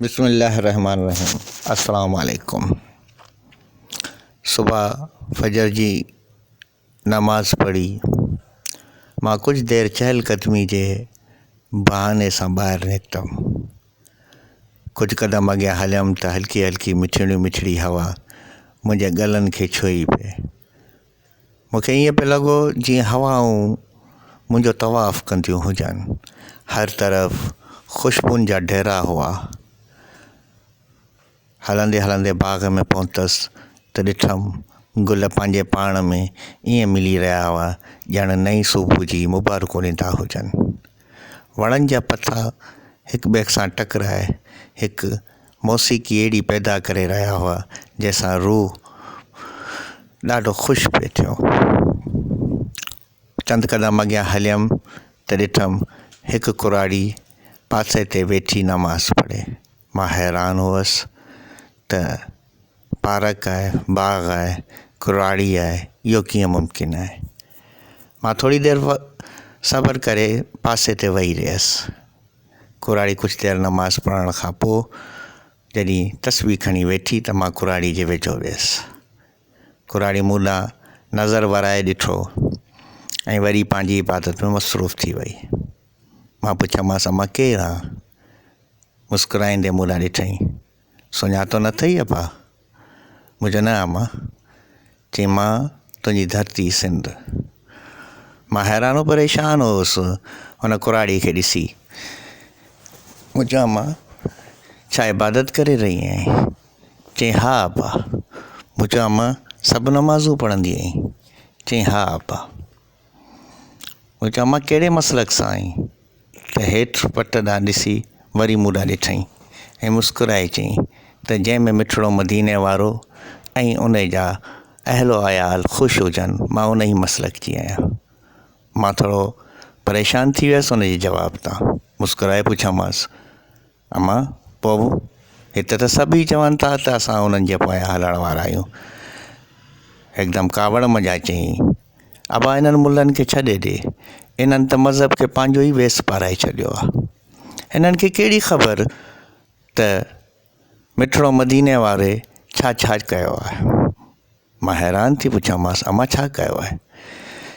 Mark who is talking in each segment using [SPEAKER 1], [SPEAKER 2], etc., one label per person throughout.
[SPEAKER 1] बिस्मिल्लाहिर्रहमानिर्रहीम। अस्सलाम वालेकुम। सुबह फजर जी नमाज़ पढ़ी। मां कुछ देर चहलकदमी जे बहाने सां ॿाहिरि निकितमि। कुझु क़दम अॻियां हलियमि त हल्की हल्की मिठड़ी हवा मुंहिंजे गलनि खे छुई पई। मूंखे ईअं पियो लॻो जीअं हवाऊं मुंहिंजो तवाफ़ु कंदियूं हुजनि। हर तरफ़ ख़ुशबुनि जा ढेरा हुआ। हलंदे हलंदे बाग़ में पहुतसि त ॾिठमि गुल पंहिंजे पाण में ईअं मिली रहिया हुआ ॼण नई सुबुह जी मुबारकूं ॾींदा हुजनि। वणनि जा पता हिक ॿिए सां टकराए हिकु मौसीक़ी अहिड़ी पैदा करे रहिया हुआ जंहिंसां रूह ॾाढो ख़ुशि पिए थियो। चंद क़दम अॻियां हलियमि त ॾिठमि हिकु कुराड़ी पासे ते वेठी नमाज़ पढ़े। मां हैरान हुअसि त पार्क आहे, बाग़ आहे, कुराड़ी आहे, इहो कीअं मुमकिन आहे। मां थोरी देरि सब्र करे पासे ते वेही रहियसि। कुराड़ी कुझु देरि नमाज़ पढ़ण खां पोइ जॾहिं तस्बीह खणी वेठी त मां कुराड़ी जे वेझो वियुसि। कुराड़ी मूं ॾांहुं नज़र वराए ॾिठो ऐं वरी पंहिंजी इबादत में मसरूफ़ थी वई। मां पुछियोमांसि अमा केरु आहे? मुस्कुराईंदे मूं ॾांहुं ॾिठईं। सुञातो न अथई अबा? मुंहिंजो न अमा। चई मां तुंहिंजी धरती सिंध। मां हैरान परेशान हुउसि हुन कुराड़ी खे ॾिसी। मूं चयो अमा छा इबादत करे रही आहीं? चई हा अबा। मूं चयो अमा सभु नमाज़ूं पढ़ंदी आहीं? चई हा अबा। मूं चयो अमा कहिड़े मसलक सां आहीं? त हेठि पट ॾांहुं ॾिसी वरी मूं ॾांहुं ॾिठईं ऐं मुस्कुराए चईं त जंहिंमें मिठड़ो मदीने वारो ऐं उन जा अहलो अयाल ख़ुशि हुजनि, मां उन ई मसलक जी आहियां। मां थोरो परेशान थी वियुसि उन जे जवाब तां। मुस्कुराए पुछियोमांसि अमा पोइ हिते त सभई चवनि था त असां उन्हनि जे पोयां हलण वारा आहियूं। हिकदमि कावड़ मञाए चईं अबा इन्हनि मुल्हनि खे छॾे ॾे। इन्हनि त मज़हब खे पंहिंजो ई वेस पाराए छॾियो आहे। हिननि खे कहिड़ी ख़बर त मिठड़ो मदीने वारे छा छा कयो आहे। मां हैरान थी पुछियोमांसि अमा छा कयो आहे?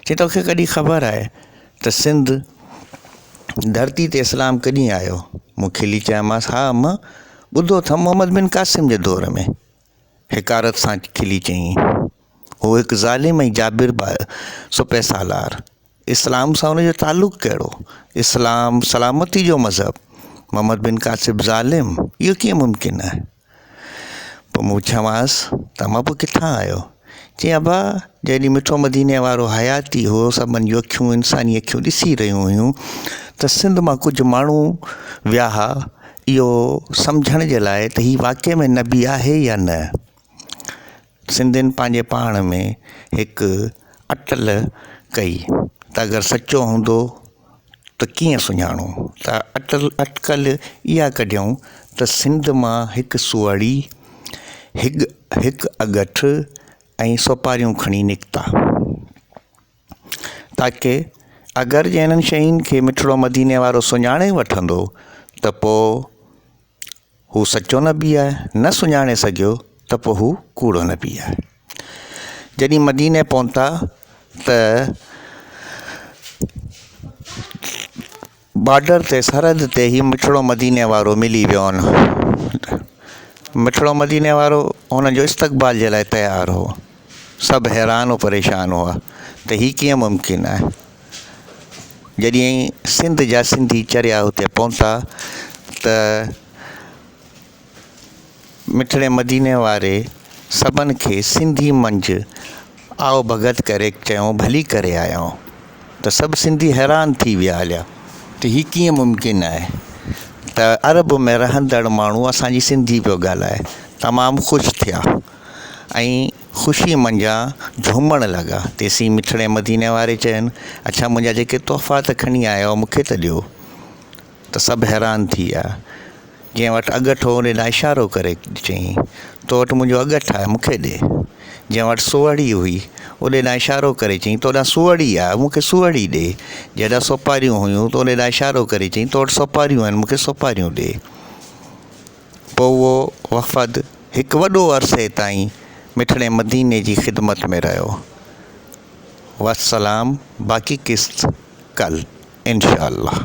[SPEAKER 1] चई तोखे कॾहिं ख़बर आहे त सिंध धरती ते इस्लाम कॾहिं आयो? मूं खिली चयोमांसि हा अमा ॿुधो अथमि मोहम्मद बिन क़ासिम जे दौर में। हिकारत सां खिली चईं हू हिकु ज़ालिम ऐं जाबिर सुपे सालार। इस्लाम सां हुनजो तालुक़ु कहिड़ो? इस्लाम सलामती जो मज़हब, मोहम्मद बिन क़ासिम ज़ालिम, इहो कीअं मुमकिन आहे? पोइ मूं चयोमांसि त अमा पोइ किथां आयो? चई अबा जॾहिं मिठो मदीने वारो हयाती हुओ, सभिनि जूं अखियूं इंसानी अखियूं ॾिसी रहियूं हुयूं त सिंध मां कुझु माण्हू विया हुआ इहो सम्झण जे लाइ त हीउ वाक़ई में नबी आहे या न। सिंधियुनि पंहिंजे पाण में हिकु अटल कई त अगरि सचो हूंदो त कीअं सुञाणूं? त अटकल इहा कढियऊं त सिंध मां हिकु सुवाड़ी हिकु अगठि ऐं सोपारियूं खणी निकिता ताकी अगरि जे हिननि शयुनि खे मिठड़ो मदीने वारो सुञाणे वठंदो त पोइ हू सचो नबी आहे, न सुञाणे सघियो त पोइ हू कूड़ो नबी आहे। जॾहिं मदीने पहुता त बॉर्डर ते सरहद ते ई मिठड़ो मदीने वारो मिली वियो। मिठड़ो मदीने वारो हुन जो इस्तक़बाल जे लाइ तयारु हो। सभु हैरान परेशान हुआ त हीउ कीअं मुमकिन आहे। जॾहिं सिंध जा सिंधी चरिया हुते पहुता त मिठड़े मदीने वारे सभिनि खे सिंधी मंझि आओ भगत करे चयूं भली करे आया। त सभु सिंधी हैरान थी विया हलिया त हीउ कीअं मुमकिन आहे त अरब में रहंदड़ माण्हू असांजी सिंधी पियो ॻाल्हाए। तमामु ख़ुशि थिया ऐं ख़ुशी मंझां झूमण लॻा। तेसीं मिठड़े मदीने वारे चयनि अच्छा मुंहिंजा जेके तोहफ़ा त खणी आया आहियो मूंखे त ॾियो। त सभु हैरान थी विया। जंहिं वटि अगठि हो उन ॾांहुं इशारो करे चयईं तो वटि मुंहिंजो अगठि आहे मूंखे ॾे। जंहिं वटि सुवड़ी हुई ओॾे ॾांहुं इशारो करे चयईं तो ॾांहुं सुवड़ी आहे मूंखे सुवड़ी ॾे। जॾहिं सोपारियूं हुयूं त ओॾे ॾांहुं इशारो करे चयईं तो वटि सोपारियूं आहिनि मूंखे सोपारियूं ॾे। पोइ उहो वफ़द हिकु वॾो अरसे ताईं मिठड़े मदीने जी ख़िदमत में रहियो। वस्सलाम, बाक़ी क़िस्त कल इंशाअल्लाह।